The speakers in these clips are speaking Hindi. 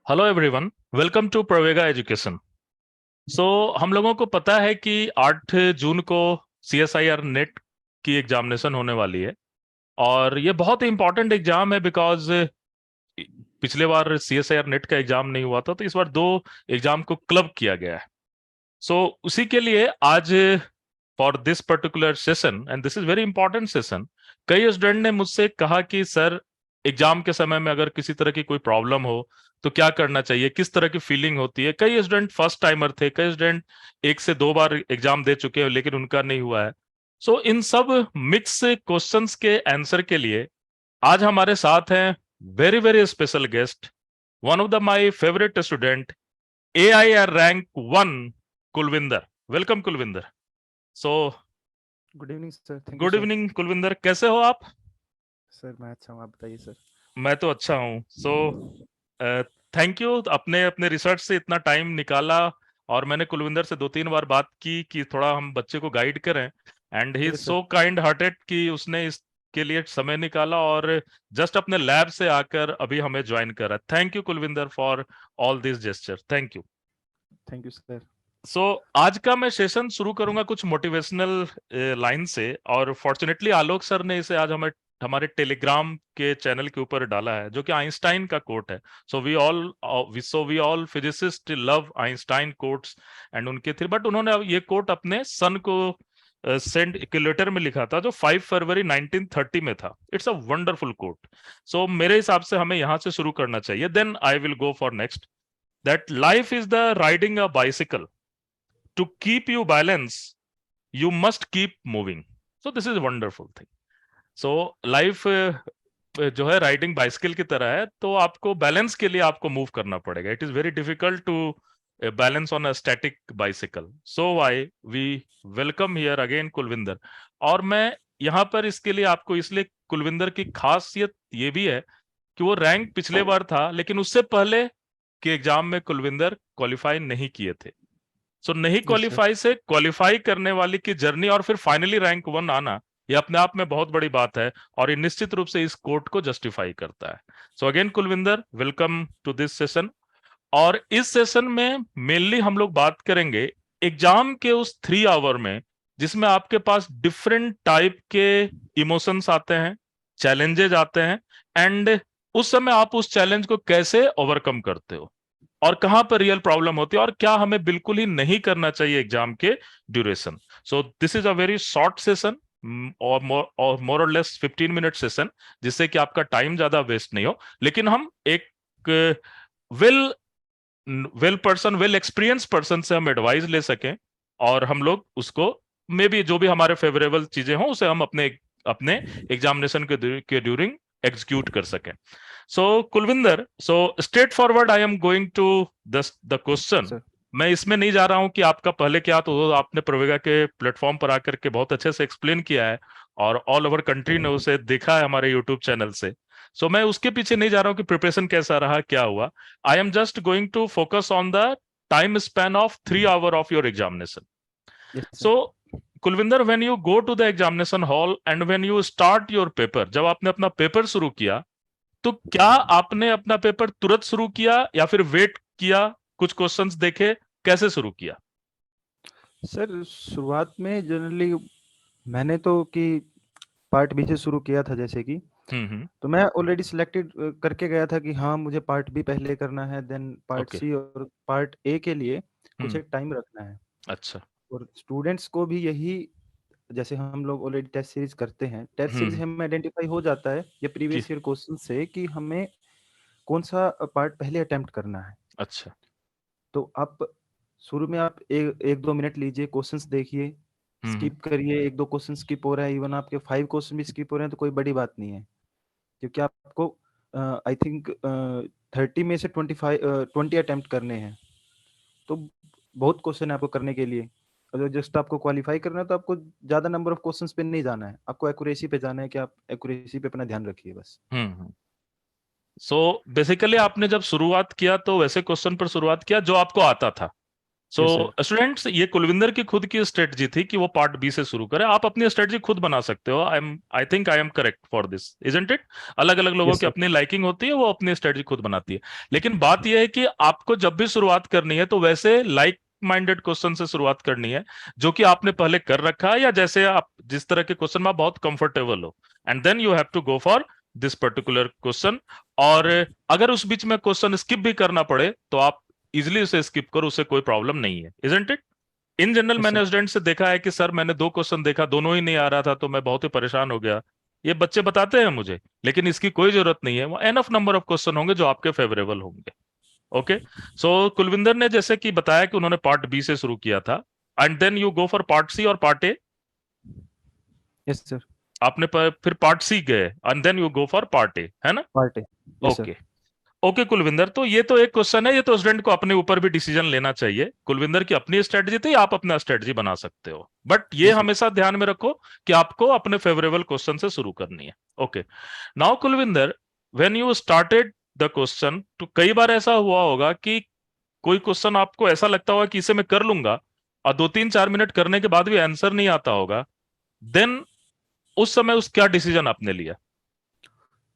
Hello everyone, welcome to Pravega education. So हम लोगों को पता है कि 8 जून को CSIR नेट की एग्जामिनेशन होने वाली है। और ये बहुत ही इंपॉर्टेंट एग्जाम है बिकॉज पिछले बार CSIR नेट का एग्जाम नहीं हुआ था, तो इस बार दो एग्जाम को क्लब किया गया है। सो उसी के लिए आज for this particular session, and this is very important session, कई स्टूडेंट ने मुझसे कहा कि सर, एग्जाम के समय में अगर किसी तरह की कोई प्रॉब्लम हो तो क्या करना चाहिए, किस तरह की फीलिंग होती है। कई स्टूडेंट फर्स्ट टाइमर थे, कई स्टूडेंट 1 से 2 बार एग्जाम दे चुके हैं लेकिन उनका नहीं हुआ है। सो इन सब मिक्स क्वेश्चंस के आंसर के लिए आज हमारे साथ हैं very very special guest, one of the my favourite student, AIR rank 1, Kulwinder. Welcome Kulwinder. So good evening sir. Thank you good sir. Evening Kulwinder, कैसे हो आप? सर मैं अच्छा हूँ, आप बताइए सर। मैं तो अच्छा हूँ। सो थैंक यू, अपने अपने रिसर्च से इतना टाइम निकाला। और मैंने कुलविंदर से 2-3 बार बात की कि थोड़ा हम बच्चे को गाइड करें, and he is yes sir. So kind hearted कि उसने इसके लिए समय निकाला और जस्ट अपने लैब से आकर अभी हमें ज्वाइन करा। Thank you Kulvinder for all this gesture, thank you. Thank you sir. So आज का मैं सेशन शुरू करूंगा कुछ मोटिवेशनल लाइन से। और फॉर्चुनेटली आलोक सर ने इसे आज हमें हमारे टेलीग्राम के चैनल के ऊपर डाला है, जो कि आइंस्टाइन का कोट है। So we all physicist love Einstein quotes, and उनके थे, बट उन्होंने अब ये कोट अपने सन को सेंड एक लेटर में लिखा था जो 5 फरवरी 1930 में था। It's a wonderful quote. So मेरे हिसाब से हमें यहां से शुरू करना चाहिए, then I will go for next. That life is the riding a bicycle, to keep you balance you must keep moving. So this is a wonderful thing. So life जो है राइडिंग बाइसिकल की तरह है, तो आपको बैलेंस के लिए आपको मूव करना पड़ेगा। It is very difficult to balance on a static bicycle. So why we welcome here again Kulwinder. और मैं यहाँ पर इसके लिए आपको, इसलिए कुलविंदर की खासियत ये भी है कि वो रैंक पिछले बार था लेकिन उससे पहले के एग्जाम में कुलविंदर क्वालिफाई नहीं किए थे। सो नहीं यस सर। क्वालिफाई से क्वालिफाई करने वाले की जर्नी और फिर फाइनली रैंक 1 आना, ये अपने आप में बहुत बड़ी बात है। और ये निश्चित रूप से इस कोर्ट को जस्टिफाई करता है। So again Kulwinder, welcome to this session. और इस सेशन में मेनली हम लोग बात करेंगे एग्जाम के उस 3 आवर में, जिसमें आपके पास डिफरेंट टाइप के इमोशंस आते हैं, चैलेंजेस आते हैं, एंड उस समय आप उस चैलेंज को कैसे ओवरकम करते हो, और कहां पर रियल प्रॉब्लम होती है, और क्या हमें बिल्कुल ही नहीं करना चाहिए एग्जाम के duration. So this is a very short session, और मोर और लेस 15 मिनट सेशन, जिससे कि आपका टाइम ज्यादा वेस्ट नहीं हो, लेकिन हम एक well well person, well experience person से हम एडवाइस ले सकें, और हम लोग उसको मे बी जो भी हमारे फेवरेबल चीजें हों उसे हम अपने अपने एग्जामिनेशन के ड्यूरिंग एग्जीक्यूट कर सकें। So Kulvinder, so straight forward I am going to the yes question. Sir. मैं इसमें नहीं जा रहा हूं कि आपका पहले क्या, तो आपने प्रवेगा के प्लेटफॉर्म पर आकर के बहुत अच्छे से एक्सप्लेन किया है, और ऑल ओवर कंट्री ने उसे देखा है हमारे यूट्यूब चैनल से। सो मैं उसके पीछे नहीं जा रहा हूं कि प्रिपरेशन कैसा रहा, क्या हुआ। I am just going to focus on the time span of 3 hour of your examination. Yes sir. So, Kulvinder, when you go to the examination hall and when you start your paper, जब आपने अपना पेपर शुरू किया, तो क्या आपने अपना पेपर तुरंत शुरू किया या फिर वेट किया, कुछ क्वेश्चंस देखे, कैसे शुरू किया? सर शुरुआत में जनरली मैंने तो कि पार्ट बी से शुरू किया था, जैसे कि हम्म। तो मैं ऑलरेडी सिलेक्टेड करके गया था कि हाँ मुझे पार्ट बी पहले करना है, देन पार्ट ओके। सी और पार्ट ए के लिए कुछ हम्म। एक टाइम रखना है। अच्छा। और स्टूडेंट्स को भी यही, जैसे हम लोग ऑलरेडी टेस्ट सीरीज करते हैं, टेस्ट सीरीज हम्म। हमें आइडेंटिफाई हो जाता है ये कि प्रीवियस ईयर क्वेश्चन से कि हमें कौन सा पार्ट पहले अटेम्प्ट करना है। अच्छा। तो आप शुरू में आप एक दो मिनट लीजिए, क्वेश्चंस देखिए, हम्म। स्किप करिए, एक दो क्वेश्चन स्किप हो रहा है, इवन आपके 5 क्वेश्चन भी स्किप हो रहे हैं तो कोई बड़ी बात नहीं है, क्योंकि आपको आई थिंक 30 में से 20 अटेम्प्ट करने हैं। तो बहुत क्वेश्चन है आपको करने के लिए। अगर जस्ट आपको क्वालिफाई करना है तो आपको ज़्यादा नंबर ऑफ क्वेश्चंस पे नहीं जाना है, आपको एक्यूरेसी पे जाना है कि आप एक्यूरेसी पे अपना ध्यान रखिए बस। हम्म। सो बेसिकली आपने जब शुरुआत किया तो वैसे क्वेश्चन पर शुरुआत किया जो आपको आता था। सो Yes, sir. स्टूडेंट्स, ये कुलविंदर की खुद की स्ट्रेटजी थी कि वो पार्ट बी से शुरू करे। आप अपनी स्ट्रेटजी खुद बना सकते हो। I think I am correct for this, isn't it? अलग अलग लोगों Yes, की sir. अपनी लाइकिंग होती है, वो अपनी स्ट्रेटजी खुद बनाती है। लेकिन बात यह है कि आपको जब भी शुरुआत करनी है तो वैसे लाइक माइंडेड क्वेश्चन से शुरुआत करनी है, जो कि आपने पहले कर रखा है, या जैसे आप जिस तरह के क्वेश्चन में आप बहुत कंफर्टेबल हो, and then you have to go for this particular question. और अगर उस बीच में क्वेश्चन स्किप भी करना पड़े तो आप इजिली उसे स्किप करो, उससे कोई प्रॉब्लम नहीं है, isn't it? In general Yes, मैंने sir. स्टूडेंट से देखा है कि सर मैंने 2 क्वेश्चन देखा, दोनों ही नहीं आ रहा था, तो मैं बहुत ही परेशान हो गया। ये बच्चे बताते हैं मुझे, लेकिन इसकी कोई जरूरत नहीं है। वो एनफ नंबर ऑफ क्वेश्चन होंगे जो आपके फेवरेबल होंगे। ओके। सो कुलविंदर ने जैसे कि बताया कि उन्होंने पार्ट बी से शुरू किया था, and then you go for part C और पार्ट ए। Yes, sir. आपने फिर पार्ट सी गए, and then you go for part A, है ना? Part A. Yes, sir. Okay. Okay Kulwinder, तो ये तो एक क्वेश्चन है, ये तो स्टूडेंट को अपने ऊपर भी डिसीजन लेना चाहिए। कुलविंदर की अपनी स्ट्रेटजी थी, आप अपना स्ट्रेटजी बना सकते हो, बट ये Yes, sir. हमेशा ध्यान में रखो कि आपको अपने फेवरेबल क्वेश्चन से शुरू करनी है। Okay. Now Kulwinder, when you started the question, तो कई बार ऐसा हुआ होगा कि कोई क्वेश्चन आपको ऐसा लगता होगा कि इसे मैं कर लूंगा, और 2 3 4 मिनट करने के बाद भी आंसर नहीं आता होगा। देन उस समय उस क्या डिसीजन आपने लिया?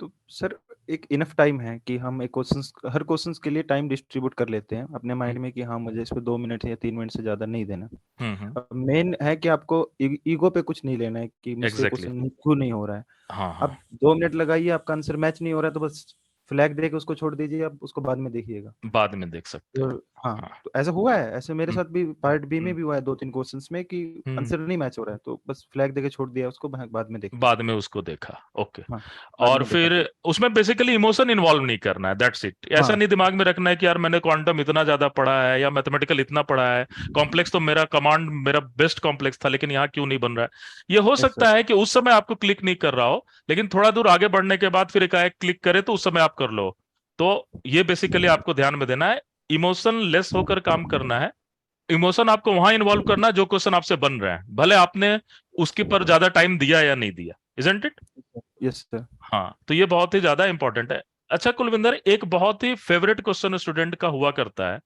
तो सर एक इनफ टाइम है कि हम एक क्वेश्चंस हर क्वेश्चंस के लिए टाइम डिस्ट्रीब्यूट कर लेते हैं अपने माइंड में कि हाँ मुझे इस पे 2 मिनट या 3 मिनट से ज्यादा नहीं देना। हम्म। अब मेन है कि आपको ईगो पे कुछ नहीं लेना है कि मुझसे एग्जैक्टली। क्वेश्चन क्यों नहीं हो रहा है। हाँ अब हाँ। 2 मिनट लगाइए, आपका आंसर मैच नहीं हो रहा है तो बस फ्लैग दे के उसको छोड़ दीजिए, आप उसको बाद में देखिएगा। बाद में देख सकते तो हो। हाँ, हाँ। तो ऐसा हुआ है, ऐसे मेरे हम्म साथ भी पार्ट बी में हम्म भी हुआ है 2 3 क्वेश्चंस में कि हम्म। आंसर नहीं मैच हो रहा है तो बस फ्लैग देके छोड़ दिया उसको, बाद में देखेंगे। बाद में उसको देखा। ओके। हाँ, बाद और में देखा फिर फिर। उसमें बेसिकली इमोशन इन्वॉल्व नहीं करना है, दैट्स इट। ऐसा हाँ। नहीं दिमाग में रखना है कि यार मैंने क्वांटम इतना ज्यादा पढ़ा है या मैथमेटिकल इतना पढ़ा है, कॉम्प्लेक्स तो मेरा कमांड मेरा बेस्ट कॉम्प्लेक्स था, लेकिन यहाँ क्यों नहीं बन रहा है। ये हो यस सर। सकता है कि उस समय आपको क्लिक नहीं कर रहा हो, लेकिन थोड़ा दूर आगे बढ़ने के बाद फिर एकाएक क्लिक करे तो उस समय आप कर लो। तो ये बेसिकली आपको ध्यान में देना है, इमोशन लेस होकर काम करना है। इमोशन आपको वहां इन्वॉल्व करना है जो क्वेश्चन आपसे बन रहे हैं, भले आपने उसके पर ज्यादा टाइम दिया या नहीं दिया, इजंट इट? Yes sir. हाँ, तो ये बहुत ही ज्यादा इंपॉर्टेंट है। अच्छा कुलविंदर, एक बहुत ही फेवरेट क्वेश्चन स्टूडेंट का हुआ करता है,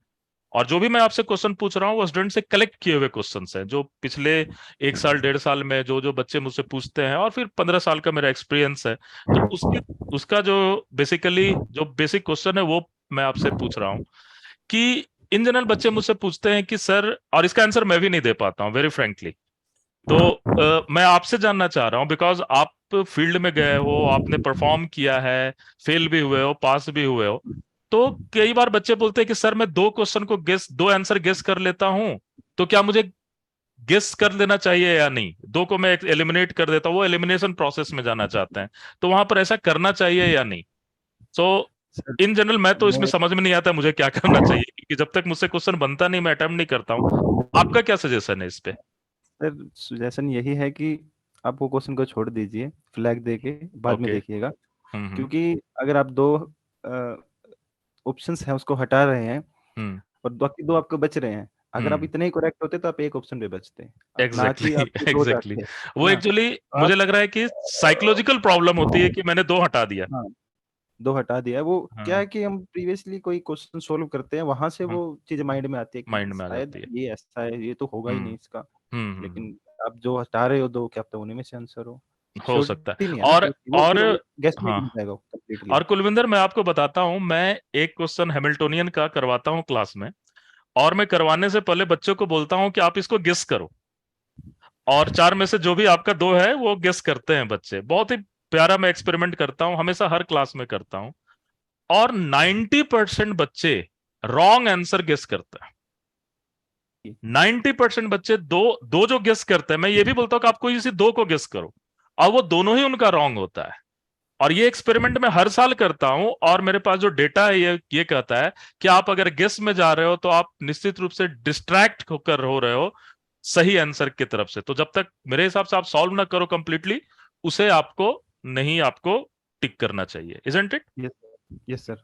और जो भी मैं आपसे क्वेश्चन पूछ रहा हूँ वो स्टूडेंट से कलेक्ट किए हुए क्वेश्चन हैं, जो पिछले 1 साल 1.5 साल में जो जो बच्चे मुझसे पूछते हैं, और फिर 15 साल का मेरा एक्सपीरियंस है। तो उसके उसका जो बेसिकली जो बेसिक क्वेश्चन है वो मैं आपसे पूछ रहा हूँ कि इन जनरल बच्चे मुझसे पूछते हैं कि सर, और इसका आंसर मैं भी नहीं दे पाता हूँ वेरी फ्रेंकली। तो मैं आपसे जानना चाह रहा हूँ, बिकॉज आप फील्ड में गए हो, आपने परफॉर्म किया है, फेल भी हुए हो, पास भी हुए हो। तो कई बार बच्चे बोलते हैं कि सर मैं 2 क्वेश्चन को गेस, 2 आंसर गेस कर लेता हूं, तो क्या मुझे गेस कर लेना चाहिए या नहीं? 2 को मैं एलिमिनेट कर देता हूँ, वो एलिमिनेशन प्रोसेस में जाना चाहते हैं, तो वहां पर ऐसा करना चाहिए या नहीं? सो सर इन जनरल मैं तो इसमें मैं समझ में नहीं आता मुझे क्या करना चाहिए, क्योंकि जब तक मुझसे क्वेश्चन बनता नहीं मैं अटेम्प्ट नहीं करता हूँ। आपका क्या सजेशन है इस पे? सर सजेशन यही है कि आप वो क्वेश्चन को छोड़ दीजिए, फ्लैग दे के बाद में ओके। देखिएगा। हम्म। क्योंकि अगर आप दो ऑप्शंस हैं उसको हटा रहे हैं हम्म। और बाकी दो आपको बच रहे हैं, अगर आप हम्म। इतने ही करेक्ट होते तो आप एक ऑप्शन पे बचते, आप ना कि एग्जैक्टली आपके दो एग्जैक्टली। जाते, है वो ना? एक्चुअली तो मुझे आप, लग रहा है कि साइकोलॉजिकल प्रॉब्लम होती है कि मैंने 2 हटा दिया। हाँ, दो हटा दिया। वो क्या हाँ है कि हम प्रीवियसली कोई क्वेश्चन सोल्व करते हैं, वहां से हाँ। वो चीज माइंड में आती है कि माइंड में आ शायद जाती है। ये ऐसा है, ये तो होगा ही हम्म नहीं इसका। हम्म। लेकिन आप जो हटा रहे हो दो, क्या पता उन्हीं में से आंसर हो। हो सकता श्योरिटी है। नहीं है ना कि वो और फिर वो गेस में हाँ, नहीं जाएगा कंप्लीटली। और कुलविंदर मैं आपको बताता हूं, मैं एक क्वेश्चन हैमिल्टोनियन का करवाता हूं क्लास में, और मैं करवाने से पहले बच्चों को बोलता हूं कि आप इसको गेस करो, और 4 में से जो भी आपका 2 है वो गेस करते हैं बच्चे। बहुत ही प्यारा मैं एक्सपेरिमेंट करता हूं, हमेशा हर क्लास में करता हूं, और 90% बच्चे रॉन्ग आंसर गेस करते हैं। 90% बच्चे दो दो जो गेस करते हैं, मैं ये भी बोलता हूं कि आपको इसी 2 को गेस करो, और वो दोनों ही उनका रॉन्ग होता है। और ये एक्सपेरिमेंट मैं हर साल करता हूं, और मेरे पास जो डेटा है ये कहता है कि आप अगर गेस में जा रहे हो तो आप निश्चित रूप से डिस्ट्रैक्ट होकर हो रहे हो सही आंसर की तरफ से। तो जब तक मेरे हिसाब से आप सॉल्व ना करो कंप्लीटली, उसे आपको नहीं, आपको टिक करना चाहिए, isn't it? Yes, yes sir.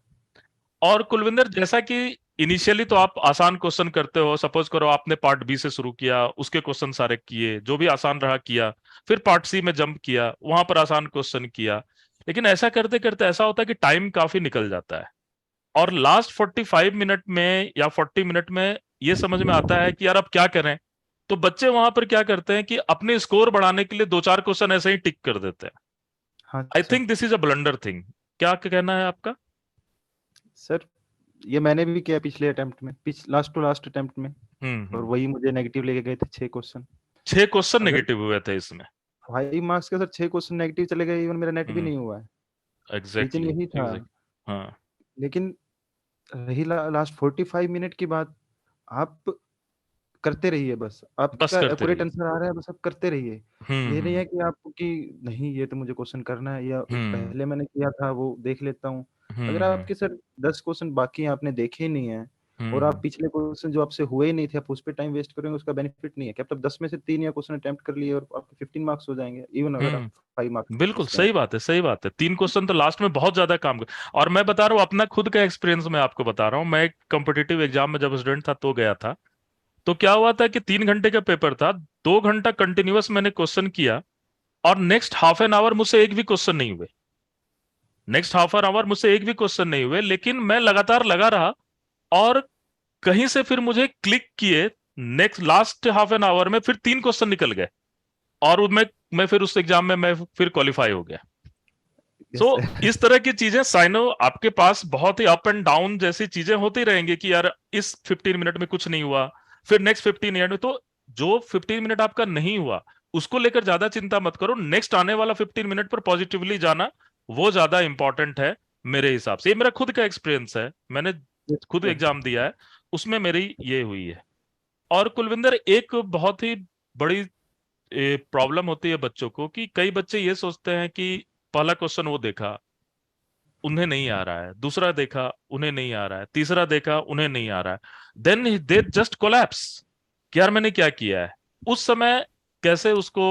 और कुलविंदर, जैसा कि इनिशियली तो आप आसान क्वेश्चन करते हो, सपोज करो आपने पार्ट बी से शुरू किया, उसके क्वेश्चन सारे किए, जो भी आसान रहा किया, फिर पार्ट सी में जंप किया, वहां पर आसान क्वेश्चन किया। लेकिन ऐसा करते करते ऐसा होता है कि टाइम काफी निकल जाता है, और लास्ट 45 मिनट में या 40 मिनट में ये समझ में आता है कि यार अब क्या करें, तो बच्चे वहां पर क्या करते हैं कि अपने स्कोर बढ़ाने के लिए 2-4 क्वेश्चन ऐसे ही टिक कर देते हैं। हाँ I sir. Think this is a blunder thing. क्या कहना है आपका? सर ये मैंने भी किया पिछले अटेम्प्ट में, लास्ट टू लास्ट अटेम्प्ट में, और हम्म। वही मुझे नेगेटिव लेके गए थे 6 क्वेश्चन। 6 क्वेश्चन अगर नेगेटिव हुए थे इसमें। 5 मार्क्स के सर 6 क्वेश्चन नेगेटिव चले गए, इवन मेरा नेट भी हम्म। नहीं हुआ है। रीजन एग्जैक्टली यही था। एग्जैक्ट। हाँ। लेकिन रही लास्ट 45 मिनट की बात, आप करते रहिए बस, बस आपका करते एक्यूरेट रहिए। आंसर आ रहा है, बस आप करते रहिए। ये नहीं हम्म। है कि आपको कि नहीं ये तो मुझे क्वेश्चन करना है, या हम्म। पहले मैंने किया था वो देख लेता हूँ। अगर हम्म। आपके सर 10 क्वेश्चन बाकी हैं, आपने देखे ही नहीं है, और आप हम्म। पिछले क्वेश्चन जो आपसे हुए ही नहीं थे, आप उस पर टाइम वेस्ट करेंगे, उसका बेनिफिट नहीं है कि आप तब 10 में से 3 या क्वेश्चन अटेम्प्ट कर लिए और आपके 15 मार्क्स हो जाएंगे, इवन अगर आप हम्म। 5 मार्क्स बिल्कुल पूछते हैं सही तो। बात है, सही बात है। 3 क्वेश्चन तो लास्ट में बहुत ज्यादा काम कर। और मैं बता रहा हूँ अपना खुद का एक्सपीरियंस, मैं आपको बता रहा हूँ। मैं एक कॉम्पिटिटिव एग्जाम में जब स्टूडेंट था तो गया था। तो क्या हुआ था कि 3 घंटे का पेपर था, 2 घंटा कंटिन्यूअस मैंने क्वेश्चन किया, और नेक्स्ट हाफ एन आवर मुझसे एक भी क्वेश्चन नहीं हुए। नेक्स्ट हाफ एन आवर मुझसे एक भी क्वेश्चन नहीं हुए, लेकिन मैं लगातार लगा रहा। और कहीं से फिर मुझे क्लिक किए, next last half an hour में फिर 3 क्वेश्चन निकल गए। और मैं फिर उस एग्जाम में मैं फिर क्वालिफाई हो गया। सो यस सर। इस तरह की चीजें साइनो, आपके पास बहुत ही अप एंड डाउन जैसी चीजें होती रहेंगी कि यार इस 15 मिनट में कुछ नहीं हुआ, फिर नेक्स्ट 15 मिनट में। तो जो 15 मिनट आपका नहीं हुआ, उसको लेकर ज्यादा चिंता मत करो। नेक्स्ट आने वाला 15 मिनट पर पॉजिटिवली जाना, वो ज्यादा इंपॉर्टेंट है मेरे हिसाब से। ये मेरा खुद का एक्सपीरियंस है, मैंने यस खुद सर। एग्जाम दिया है, उसमें मेरी ये हुई है। और कुलविंदर, एक बहुत ही बड़ी प्रॉब्लम होती है बच्चों को कि कई बच्चे ये सोचते हैं कि पहला क्वेश्चन वो देखा, उन्हें नहीं आ रहा है, दूसरा देखा उन्हें नहीं आ रहा है, तीसरा देखा उन्हें नहीं आ रहा है, देन दे जस्ट कोलैप्स कि यार मैंने क्या किया है। उस समय कैसे उसको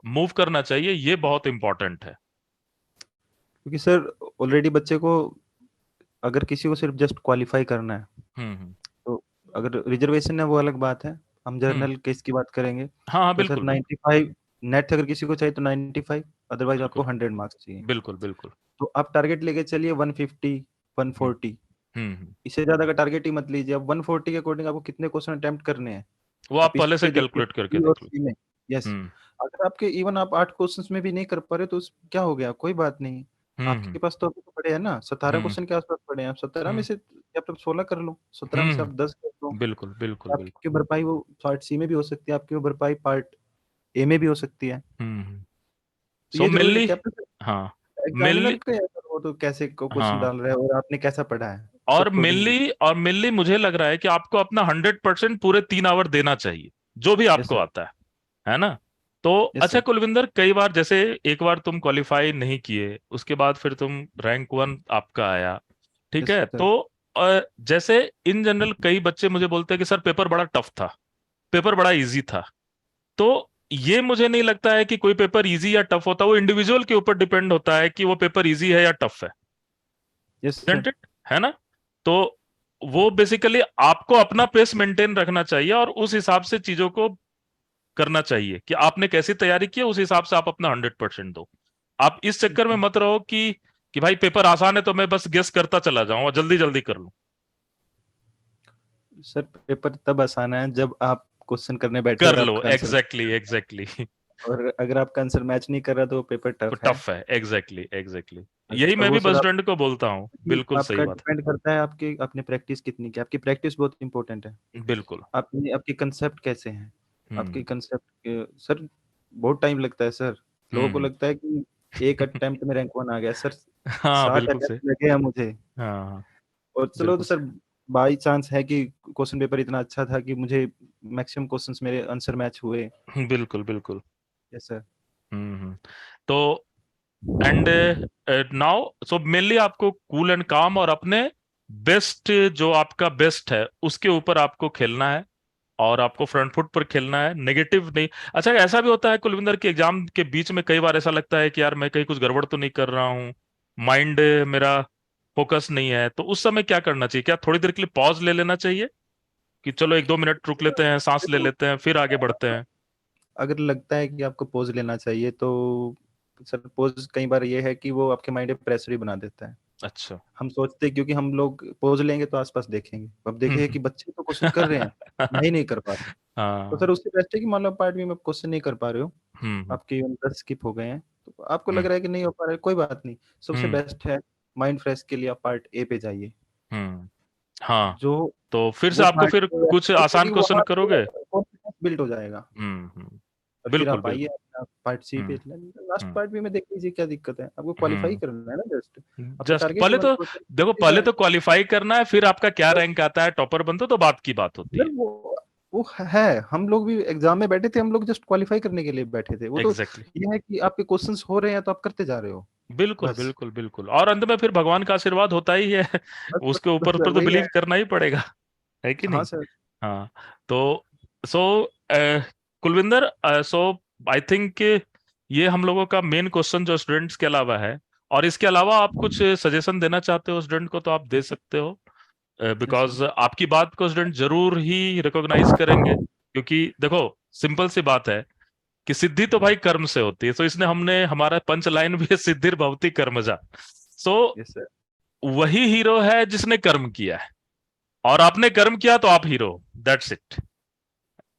मूव करना चाहिए, ये बहुत इंपॉर्टेंट है। क्योंकि सर ऑलरेडी बच्चे को, अगर किसी को सिर्फ जस्ट क्वालिफाई करना है, हम्म। तो अगर रिजर्वेशन है वो अलग बात है, हम हम्म। जनरल केस की बात करेंगे। हाँ हाँ, तो सर बिल्कुल बिल्कुल 95 नेट अगर किसी को चाहिए तो 95, अदरवाइज आपको बिल्कुल 100 मार्क्स चाहिए। बिल्कुल बिल्कुल। तो आप टारगेट लेके चलिए 150, हम्म। 140। हम्म। इससे ज्यादा का टारगेट ही मत लीजिए। अब 140 के अकॉर्डिंग आपको कितने क्वेश्चन अटेम्प्ट करने हैं, वो आप आप इस पहले से पे देखिए कैलकुलेट करके बी और देख लो। सी में। यस। हम्म। अगर आपके इवन आप 8 क्वेश्चंस में भी नहीं कर पा रहे तो क्या हो गया, कोई बात नहीं। हम्म। आपके पास तो अभी तो पड़े हैं ना, 17 हम्म। क्वेश्चन के आसपास पड़े हैं। आप 17 में हम्म। से आप तब 16 कर लो, 17 में से आप 10 कर लो। बिल्कुल बिल्कुल बिल्कुल। आपकी भरपाई वो पार्ट सी में भी हो सकती है, आपकी वो भरपाई पार्ट ए में भी हो सकती है। हम्म। तो सो ये जरूरी है मेनली, कि आप हाँ एग्जामिनर मेनली, का है सर, वो तो कैसे क्वेश्चन हाँ डाल रहा है और आपने कैसा पढ़ा है, उस और अकॉर्डिंग। मेनली मुझे लग रहा है कि आपको अपना 100% पूरे 3 आवर देना चाहिए, जो भी यस आपको सर। आता है ना? तो यस अच्छा सर। कुलविंदर, कई बार जैसे एक बार तुम क्वालिफाई नहीं किए, उसके बाद फिर तुम रैंक 1 आपका आया, ठीक यस है? सर। तो जैसे इन जनरल कई बच्चे मुझे बोलते हैं कि सर पेपर बड़ा टफ था, पेपर बड़ा इजी था। तो ये मुझे नहीं लगता है कि कोई पेपर इजी या टफ होता, वो इंडिविजुअल के ऊपर डिपेंड होता है कि वो पेपर इजी है या टफ है, यस सर। isn't it? है ना? तो वो बेसिकली आपको अपना पेस मेंटेन रखना चाहिए और उस हिसाब से चीजों को करना चाहिए कि आपने कैसी तैयारी की है, उस हिसाब से आप अपना 100% दो। आप इस चक्कर में मत रहो कि भाई पेपर आसान है तो मैं बस गेस करता चला जाऊं और जल्दी जल्दी कर लूं। सर पेपर तब आसान है जब आप क्वेश्चन करने बैठे कर और लो, आपका आंसर, एग्जैक्टली एग्जैक्टली। और अगर आपका आंसर मैच नहीं कर रहा तो वो पेपर तो टफ है। टफ है, एग्जैक्टली एग्जैक्टली। यही और मैं वो भी सर बस आप, स्टूडेंट को बोलता हूँ, बिल्कुल सही आपका बात डिपेंड करता है आपकी आपने प्रैक्टिस कितनी की, आपकी प्रैक्टिस बहुत इंपॉर्टेंट है। है। बिल्कुल। आपकी आपकी कंसेप्ट कैसे हैं, आपकी हम्म। कंसेप्ट सर बहुत टाइम लगता है सर। लोगों को हम्म। लगता है कि एक अटेम्प्ट में रैंक 1 आ गया सर, हाँ 7 बिल्कुल सही। अटेम्प्ट लगे हैं मुझे। हाँ और चलो तो बिल्कुल सर सही। बाई चांस है कि क्वेश्चन पेपर इतना अच्छा था कि मुझे मैक्सिमम क्वेश्चंस मेरे आंसर मैच हुए। बिल्कुल बिल्कुल। Yes sir. तो एंड नाउ सो मेनली आपको कूल एंड काम और अपने बेस्ट, जो आपका बेस्ट है उसके ऊपर आपको खेलना है, और आपको फ्रंट फुट पर खेलना है, नेगेटिव नहीं। अच्छा, ऐसा भी होता है कुलविंदर के एग्जाम के बीच में कई बार ऐसा लगता है कि यार मैं कहीं कुछ गड़बड़ तो नहीं कर रहा हूँ, माइंड मेरा फोकस नहीं है, तो उस समय क्या करना चाहिए? क्या थोड़ी देर के लिए पॉज ले लेना चाहिए कि चलो 1-2 मिनट रुक लेते हैं, सांस ले देखो, लेते हैं, फिर आगे बढ़ते हैं? अगर लगता है कि आपको पोज लेना चाहिए तो सर पोज कई बार ये है कि वो आपके माइंड पे प्रेशर ही बना देता है। अच्छा। हम सोचते हैं क्योंकि हम लोग पोज लेंगे तो आसपास देखेंगे, अब देखेंगे कि बच्चे तो क्वेश्चन कर रहे हैं, मैं ही नहीं कर पा रहा। तो सर हाँ। उससे बेस्ट है कि मान लो पार्ट बी में क्वेश्चन नहीं कर पा रहे हो, हम्म। आपके 10 स्किप हो गए हैं, तो आपको लग हम्म। रहा है कि नहीं हो पा रहा है, कोई बात नहीं, सबसे हम्म। बेस्ट है माइंड फ्रेश के लिए आप पार्ट ए पे जाइए। हम्म। हाँ, जो तो फिर से वो आपको पार्ट फिर कुछ आसान क्योंकि क्वेश्चन वहाँ करोगे? कॉन्फिडेंस बिल्ड हो जाएगा। हम्म। और फिर बिल्कुल आप आइए बिल्कुल। अपना पार्ट सी पे, हम्म। लास्ट हम्म। पार्ट भी में देख लीजिए क्या दिक्कत है, आपको क्वालिफाई हम्म। करना है ना जस्ट, आपका जस्ट टारगेट ही पहले वन तो देखो, क्वेश्चन का पहले है। तो क्वालिफाई करना है, फिर आपका क्या बस रैंक आता है, टॉपर बनते हो तो बात की बात होती सर है। वो है, हम लोग भी एग्जाम में बैठे थे, हम लोग जस्ट क्वालिफाई करने के लिए बैठे थे, वो तो एग्जैक्टली। ये है कि आपके क्वेश्चंस हो रहे हैं तो आप करते जा रहे हो। बिल्कुल बस बिल्कुल बिल्कुल, और अंत में फिर भगवान का आशीर्वाद होता ही है। बस बस उसके बस ऊपर सर पर तो वही है। बिलीव करना ही पड़ेगा, है कि हाँ नहीं? सर। हाँ। तो सो कुलविंदर, सो आई थिंक ये हम लोगों का मेन क्वेश्चन जो स्टूडेंट्स के अलावा है, और इसके अलावा आप कुछ सजेशन देना चाहते हो स्टूडेंट को तो आप दे सकते हो, यस सर। बिकॉज आपकी बात को स्टूडेंट जरूर ही रिकॉग्नाइज करेंगे, क्योंकि देखो, सिंपल सी बात है कि सिद्धि तो भाई कर्म से होती है, तो इसने हमने हमारा पंच लाइन भी है, सिद्धिर्भवति कर्मजा। So yes sir. वही हीरो है जिसने कर्म किया है, और आपने कर्म किया तो आप हीरो, दैट्स इट।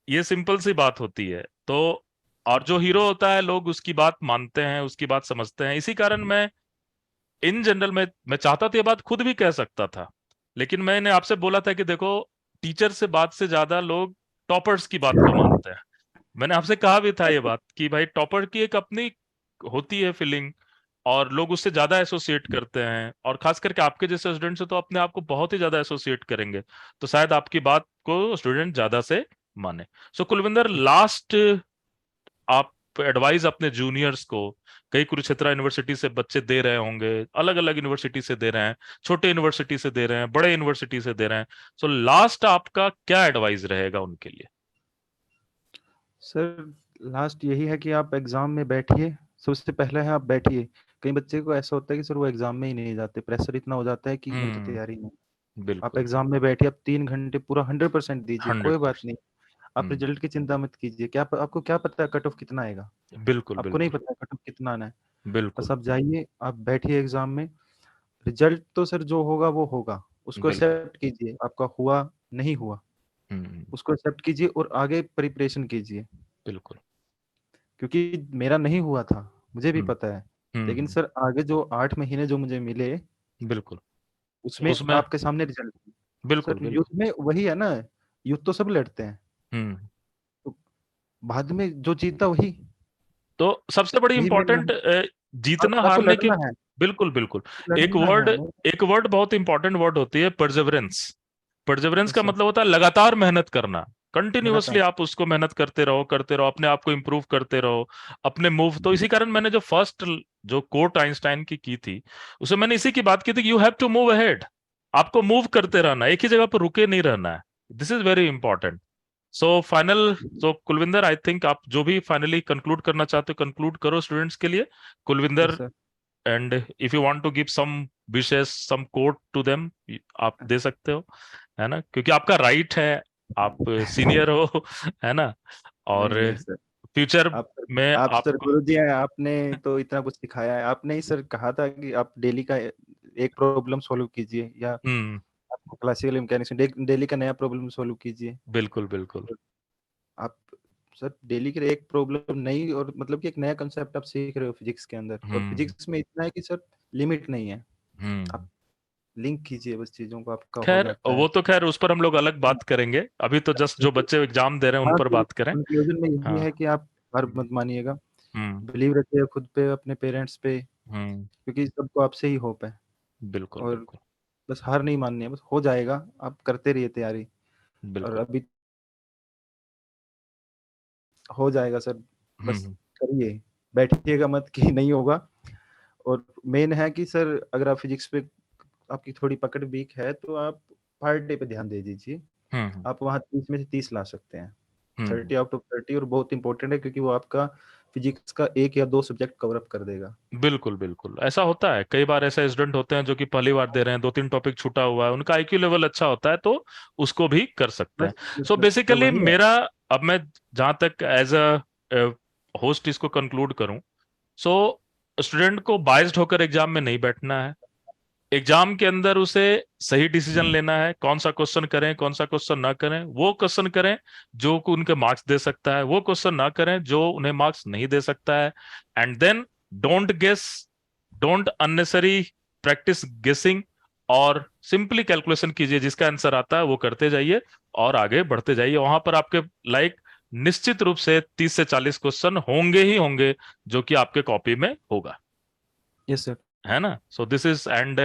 ये सिंपल सी बात होती है। तो और जो हीरो होता है, लोग उसकी बात मानते हैं, उसकी बात समझते हैं, इसी कारण मैं इन जनरल में मैं चाहता तो ये बात खुद भी कह सकता था, लेकिन मैंने आपसे बोला था कि देखो, टीचर से बात से ज्यादा लोग टॉपर्स की बात को मानते हैं। मैंने आपसे कहा भी था ये बात कि भाई टॉपर की एक अपनी होती है फीलिंग, और लोग उससे ज्यादा एसोसिएट करते हैं, और खास करके आपके जैसे स्टूडेंट से तो अपने आप को बहुत ही ज्यादा एसोसिएट करेंगे, तो शायद आपकी बात को स्टूडेंट ज्यादा से माने। सो कुलविंदर, लास्ट आप एडवाइस अपने जूनियर्स को, कई कुरुक्षेत्र यूनिवर्सिटी से बच्चे दे रहे होंगे, अलग अलग यूनिवर्सिटी से दे रहे हैं, छोटे यूनिवर्सिटी से दे रहे हैं, बड़े यूनिवर्सिटी से दे रहे हैं, सो लास्ट आपका क्या एडवाइस रहेगा उनके लिए? सर लास्ट यही है कि आप एग्जाम में बैठिए, सबसे पहले है आप बैठिए। कई बच्चे को ऐसा होता है कि सर वो एग्जाम में ही नहीं जाते, प्रेशर इतना हो जाता है कि मेरी तो हम्म। तैयारी नहीं। आप बिल्कुल। एग्जाम में बैठिए, आप 3 घंटे पूरा 100% दीजिए, कोई हंड्रेड बात परसेंट नहीं। आप हम्म। रिजल्ट की चिंता मत कीजिए, क्या आपको क्या पता है कट ऑफ कितना आएगा, बिल्कुल आपको नहीं बिल्कुल पता है कट ऑफ कितना आना है। बिल्कुल बस आप जाइए, आप बैठिए एग्जाम में, रिजल्ट तो सर जो होगा वो होगा, उसको बिल्कुल। एक्सेप्ट कीजिए, आपका हुआ नहीं हुआ हम्म। उसको एक्सेप्ट कीजिए और आगे प्रिपरेशन कीजिए। बिल्कुल। क्योंकि मेरा नहीं हुआ था, मुझे भी हम्म। पता है, लेकिन हम्म। सर आगे जो 8 महीने जो मुझे मिले, बिल्कुल। उसमें उसमें आपके सामने रिजल्ट। बिल्कुल सर युद्ध बिल्कुल। में वही है ना, युद्ध तो सब लड़ते हैं, हम्म। तो बाद में जो जीता वही तो सबसे बड़ी वही मेन इंपॉर्टेंट, है। जीतना आपको हारने की, लड़ना है, बिल्कुल बिल्कुल। एक लड़ना वर्ड, है। एक वर्ड बहुत इंपॉर्टेंट वर्ड होती है, परसेवरेंस। परसेवरेंस यस का सर। मतलब होता है लगातार मेहनत करना, कंटिन्यूअसली लगातार। आप उसको मेहनत करते रहो, अपने आप को इंप्रूव करते रहो, अपने मूव। तो इसी कारण मैंने जो फर्स्ट जो कोट आइंस्टाइन की थी, उसे मैंने इसी की बात की थी कि you have to move ahead. आपको मूव करते रहना, एक ही जगह पर रुके नहीं रहना है। This is very important. So final, so Kulwinder, I think आप जो भी फाइनली कंक्लूड करना चाहते हो कंक्लूड करो स्टूडेंट्स के लिए, yes Kulwinder. Sir. And if you want to give some wishes, some quote to them, आप दे सकते हो, है ना, क्योंकि आपका राइट है, आप सीनियर हो, है ना, और नहीं नहीं सर, फ्यूचर आप में आप सर आपको। गुरु जी हैं, आपने तो इतना कुछ सिखाया है, आपने ही सर कहा था कि आप डेली का एक प्रॉब्लम सॉल्व कीजिए, या हम्म। आपको क्लासिकल मैकेनिक्स में डेली का नया प्रॉब्लम सॉल्व कीजिए। बिल्कुल बिल्कुल। आप सर डेली के लिए एक प्रॉब्लम नई, और मतलब कि एक नया कंसेप्ट आप सीख रहे हो फिजिक्स के अंदर, और हम्म। फिजिक्स में इतना है कि सर लिमिट नहीं है, आप हम्म। लिंक कीजिए बस चीजों को, आपका हो खैर, जाता है। वो तो खैर उस पर हम लोग अलग बात करेंगे, अभी तो जस्ट जो बच्चे एग्जाम दे रहे हैं उन हाँ पर तो बात करें। कंक्लूजन में यही हाँ। है कि आप हार मत मानिएगा, हम्म। बिलीव रखिए खुद पे, अपने पेरेंट्स पे, हम्म। क्योंकि सबको आपसे ही होप है। बिल्कुल और बिल्कुल बस हार नहीं माननी है, बस हो जाएगा, आप करते रहिए तैयारी, और बिल्कुल। अभी हो जाएगा सर, बस हम्म। करिए, बैठिएगा मत कि नहीं होगा। और मेन है कि सर अगर आप फिजिक्स पे आपकी थोड़ी पकड़ वीक है तो आप पार्ट डे पे ध्यान दे दीजिए, हम्म। आप वहाँ 30 में से 30 ला सकते हैं, हम्म। 30 आउट ऑफ 30, और बहुत इंपॉर्टेंट है क्योंकि वो आपका फिजिक्स का एक या दो सब्जेक्ट कवर अप कर देगा। बिल्कुल बिल्कुल, ऐसा होता है, कई बार ऐसे स्टूडेंट होते हैं जो कि पहली बार दे रहे हैं, दो तीन टॉपिक छूटा हुआ है, उनका आईक्यू लेवल अच्छा होता है, तो उसको भी कर सकते हैं। बस बस सो बस सर बेसिकली वही है। मेरा, अब मैं जहां तक एज अ होस्ट इसको कंक्लूड करूं, सो स्टूडेंट को बाइस्ड होकर एग्जाम में नहीं बैठना है, एग्जाम के अंदर उसे सही डिसीजन लेना है, कौन सा क्वेश्चन करें कौन सा क्वेश्चन ना करें। वो क्वेश्चन करें जो को उनके मार्क्स दे सकता है, वो क्वेश्चन ना करें जो उन्हें मार्क्स नहीं दे सकता है। And then don't guess, don't unnecessary practice guessing, और सिंपली कैलकुलेशन कीजिए, जिसका आंसर आता है वो करते जाइए और आगे बढ़ते जाइए। वहां पर आपके लाइक निश्चित रूप से 30 से 40 क्वेश्चन होंगे ही होंगे जो कि आपके कॉपी में होगा, यस सर। है ना। So this is and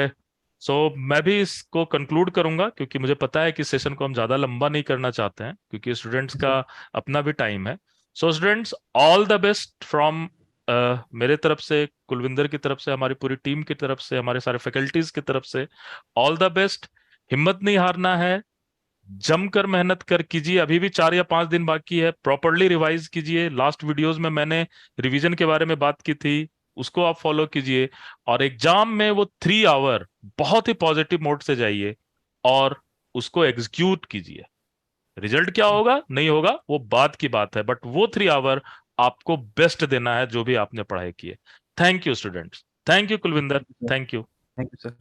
so मैं भी इसको कंक्लूड करूंगा, क्योंकि मुझे पता है कि सेशन को हम ज्यादा लंबा नहीं करना चाहते हैं, क्योंकि स्टूडेंट्स का अपना भी टाइम है। So students, all the best from मेरे तरफ से, कुलविंदर की तरफ से, हमारी पूरी टीम की तरफ से, हमारे सारे फैकल्टीज की तरफ से, ऑल द बेस्ट। हिम्मत नहीं हारना है, जमकर मेहनत कर कीजिए। अभी भी 4 या 5 दिन बाकी है, प्रॉपरली रिवाइज कीजिए। लास्ट वीडियोस में मैंने रिवीजन के बारे में बात की थी, उसको आप फॉलो कीजिए। और एग्जाम में वो 3 आवर बहुत ही पॉजिटिव मोड से जाइए और उसको एग्जीक्यूट कीजिए। रिजल्ट क्या होगा नहीं होगा वो बात की बात है, बट वो 3 आवर आपको बेस्ट देना है जो भी आपने पढ़ाई की है। Thank you students, thank you Kulwinder, thank you. Thank you sir.